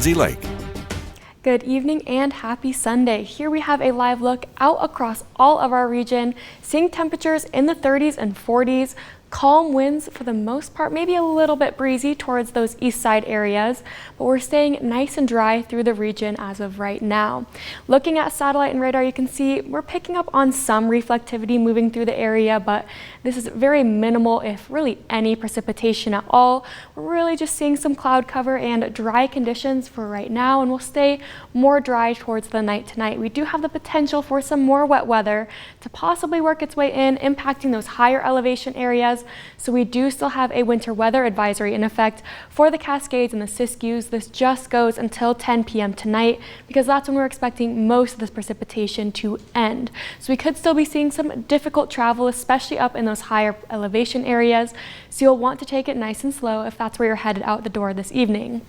Lake. Good evening and happy Sunday. Here we have a live look out across all of our region, seeing temperatures in the 30s and 40s. Calm winds for the most part, maybe a little bit breezy towards those east side areas, but we're staying nice and dry through the region as of right now. Looking at satellite and radar, you can see we're picking up on some reflectivity moving through the area, but this is very minimal, if really any precipitation at all. We're really just seeing some cloud cover and dry conditions for right now, and we'll stay more dry towards the night tonight. We do have the potential for some more wet weather to possibly work its way in, impacting those higher elevation areas. So we do still have a winter weather advisory in effect for the Cascades and the Siskiyous. This just goes until 10 p.m. tonight because that's when we're expecting most of this precipitation to end. So we could still be seeing some difficult travel, especially up in those higher elevation areas. So you'll want to take it nice and slow if that's where you're headed out the door this evening.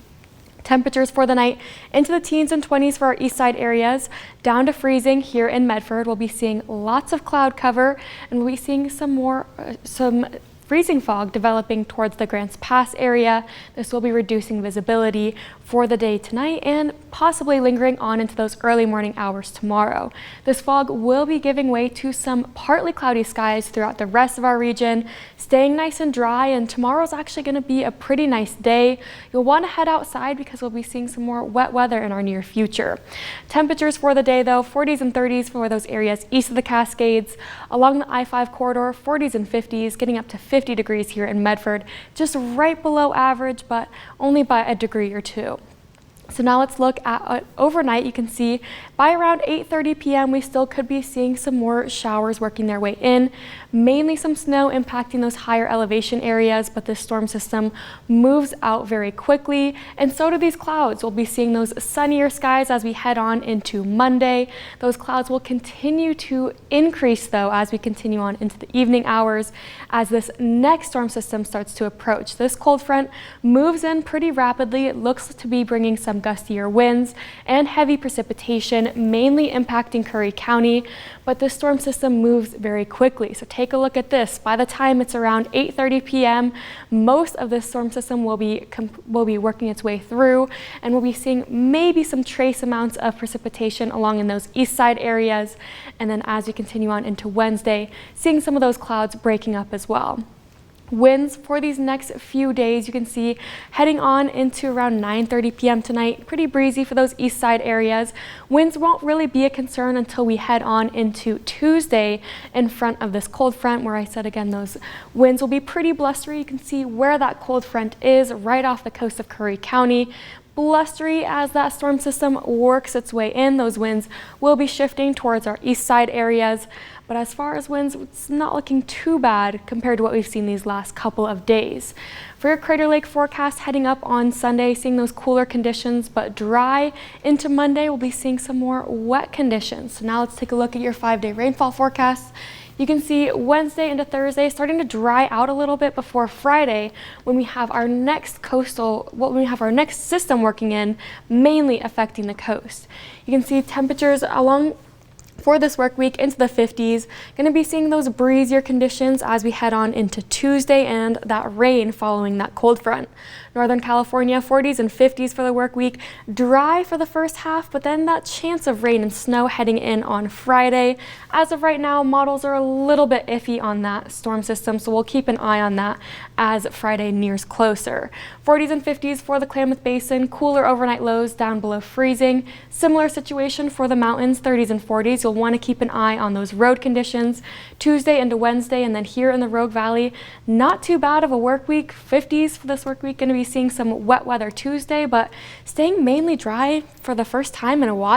Temperatures for the night into the teens and 20s for our east side areas, down to freezing here in Medford. We'll be seeing lots of cloud cover, and we'll be seeing some freezing fog developing towards the Grants Pass area. This will be reducing visibility for the day tonight and possibly lingering on into those early morning hours tomorrow. This fog will be giving way to some partly cloudy skies throughout the rest of our region, staying nice and dry, and tomorrow's actually going to be a pretty nice day. You'll want to head outside because we'll be seeing some more wet weather in our near future. Temperatures for the day though, 40s and 30s for those areas east of the Cascades. Along the I-5 corridor, 40s and 50s, getting up to 50 degrees here in Medford, just right below average, but only by a degree or two. So now let's look at overnight. You can see by around 8:30 p.m. we still could be seeing some more showers working their way in, mainly some snow impacting those higher elevation areas, but this storm system moves out very quickly, and so do these clouds. We'll be seeing those sunnier skies as we head on into Monday. Those clouds will continue to increase though as we continue on into the evening hours as this next storm system starts to approach. This cold front moves in pretty rapidly. It looks to be bringing some gustier winds and heavy precipitation, mainly impacting Curry County, but this storm system moves very quickly. So take a look at this. By the time it's around 8:30 p.m., most of this storm system will be working its way through, and we'll be seeing maybe some trace amounts of precipitation along in those east side areas. And then as we continue on into Wednesday, seeing some of those clouds breaking up as well. Winds for these next few days, you can see heading on into around 9:30 p.m. tonight, pretty breezy for those east side areas. Winds won't really be a concern until we head on into Tuesday in front of this cold front, where I said again, those winds will be pretty blustery. You can see where that cold front is right off the coast of Curry County. Blustery as that storm system works its way in. Those winds will be shifting towards our east side areas. But as far as winds, it's not looking too bad compared to what we've seen these last couple of days. For your Crater Lake forecast heading up on Sunday, seeing those cooler conditions, but dry into Monday, we'll be seeing some more wet conditions. So now let's take a look at your 5-day rainfall forecast. You can see Wednesday into Thursday starting to dry out a little bit before Friday when we have our next system working in, mainly affecting the coast. You can see temperatures along for this work week into the 50s. Going to be seeing those breezier conditions as we head on into Tuesday and that rain following that cold front. Northern California, 40s and 50s for the work week. Dry for the first half, but then that chance of rain and snow heading in on Friday. As of right now, models are a little bit iffy on that storm system, so we'll keep an eye on that as Friday nears closer. 40s and 50s for the Klamath Basin. Cooler overnight lows down below freezing. Similar situation for the mountains, 30s and 40s. You'll want to keep an eye on those road conditions Tuesday into Wednesday, and then here in the Rogue Valley, not too bad of a work week. 50s for this work week. Going to be seeing some wet weather Tuesday, but staying mainly dry for the first time in a while.